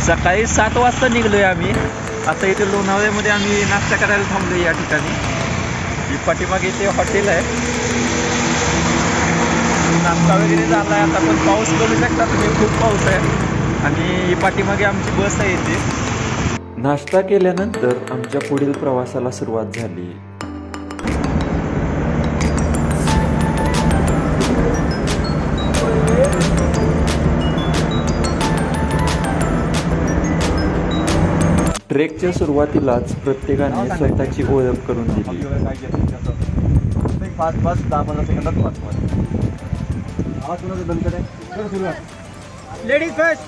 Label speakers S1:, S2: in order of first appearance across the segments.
S1: सकाळी 7 वाजता निघलोय आम्ही. आता इथे लोणावळ्यामध्ये आम्ही नाश्ता करायला थांबलोय या ठिकाणी. ही पाठीमागे इथे हॉटेल आहे. नाश्ता वगैरे झाला आहे आता, पण पाऊस बघू शकता तुम्ही, खूप पाऊस आहे. आणि ही पाठीमागे आमची बस आहे इथे. नाश्ता केल्यानंतर आमच्या पुढील प्रवासाला सुरुवात झाली. ट्रेकच्या सुरुवातीलाच प्रत्येकाने स्वतःची ओळख करून दिली.
S2: Ladies first.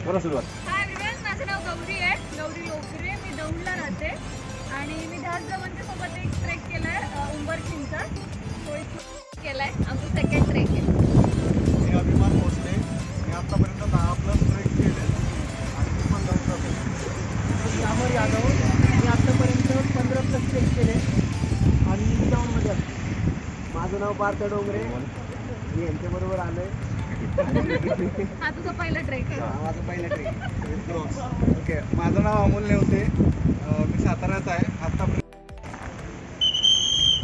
S3: हाय एव्हरीवन, माझं नाव गौरी आहे. गौरी लोकरे. मी दौंडला राहते आणि मी धासगावांच्या सोबत एक ट्रेक केलाय, उंबरखिंडचा. तो एक केलाय, आमचा सेकंड ट्रेक आहे.
S2: मी अभिमान भोसले. मी आतापर्यंत 10+ ट्रेक केले आणि मी पण दौंडला श्यामर यादव. मी आतापर्यंत 15+ ट्रेक केले आणि मी दौंडमध्ये असतो. माझं नाव पार्थ डोंगरे. मी यांच्याबरोबर आलोय.
S3: हा तुझा पहिला ट्रेक आहे?
S2: माझं पहिलं ट्रेक. ओके, माझं नाव अमोल नेवते. मी साताऱ्यात आहे. आतापर्यंत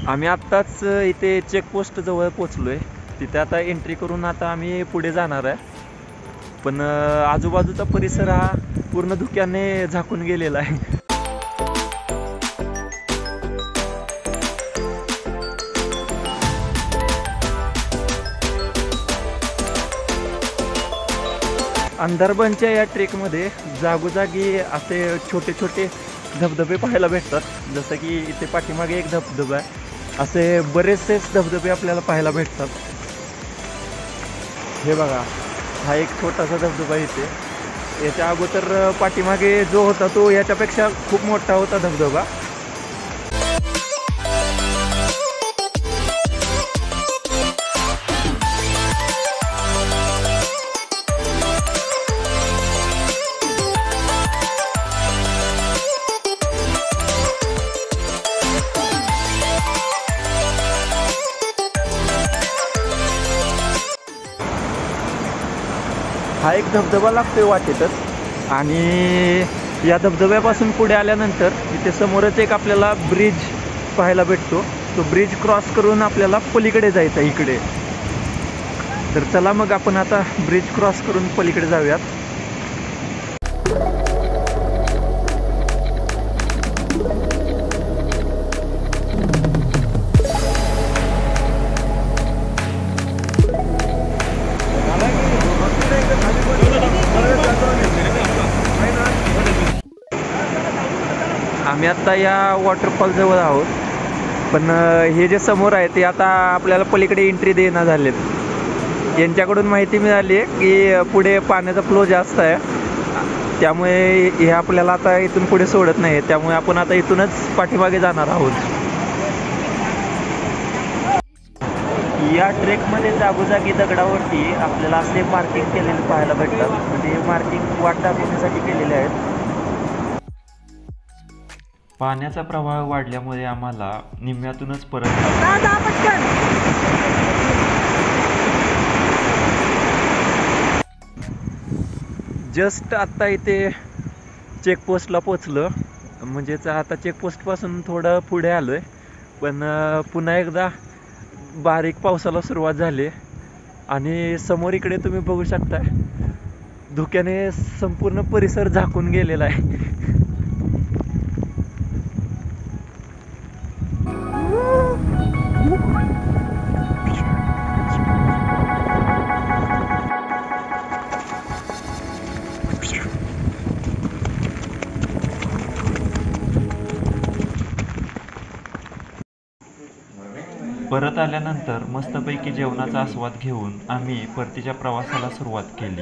S1: आम्ही आत्ताच इथे चेकपोस्ट जवळ पोचलोय. तिथे आता एंट्री करून आता आम्ही पुढे जाणार आहे. पण आजूबाजूचा परिसर हा पूर्ण धुक्याने झाकून गेलेला आहे. अंधारबनच्या या ट्रेकमध्ये जागोजागी असे छोटे छोटे धबधबे पाहायला भेटतात. जसं की इथे पाठीमागे एक धबधबा आहे. असे बरेचसेच धबधबे आपल्याला पाहायला भेटतात. हे बघा, हा एक छोटासा धबधबा इथे. याच्या अगोदर पाठीमागे जो होता तो याच्यापेक्षा खूप मोठा होता धबधबा. हा एक धबधबा लागतोय वाटेतच. आणि या धबधब्यापासून पुढे आल्यानंतर इथे समोरच एक आपल्याला ब्रिज पाहायला भेटतो. तो ब्रिज क्रॉस करून आपल्याला पलीकडे जायचं आहे इकडे. तर चला मग आपण आता ब्रिज क्रॉस करून पलीकडे जाऊयात. आम्ही आता या वॉटरफॉल जवळ आहोत. पण हे जे समोर आहे ते आता आपल्याला पलीकडे एंट्री देण्यात झालेत. यांच्याकडून माहिती मिळाली आहे की पुढे पाण्याचा फ्लो जास्त आहे, त्यामुळे हे आपल्याला आता इथून पुढे सोडत नाही. त्यामुळे आपण आता इथूनच पाठीमागे जाणार आहोत. या ट्रेकमध्ये जागोजागी दगडावरती आपल्याला असे मार्किंग केलेले पाहायला भेटतात. म्हणजे मार्किंग वाट दाखवण्यासाठी केलेले आहेत. पाण्याचा प्रवाह वाढल्यामुळे आम्हाला निम्म्यातूनच परत जस्ट आत्ता इथे चेकपोस्टला पोचलं. म्हणजेच आता चेकपोस्टपासून थोडं पुढे आलोय. पण पुन्हा एकदा बारीक पावसाला सुरुवात झाली. आणि समोर इकडे तुम्ही बघू शकता, धुक्याने संपूर्ण परिसर झाकून गेलेला आहे. परत आल्यानंतर मस्तपैकी जेवणाचा आस्वाद घेऊन आम्ही परतीच्या प्रवासाला सुरुवात केली.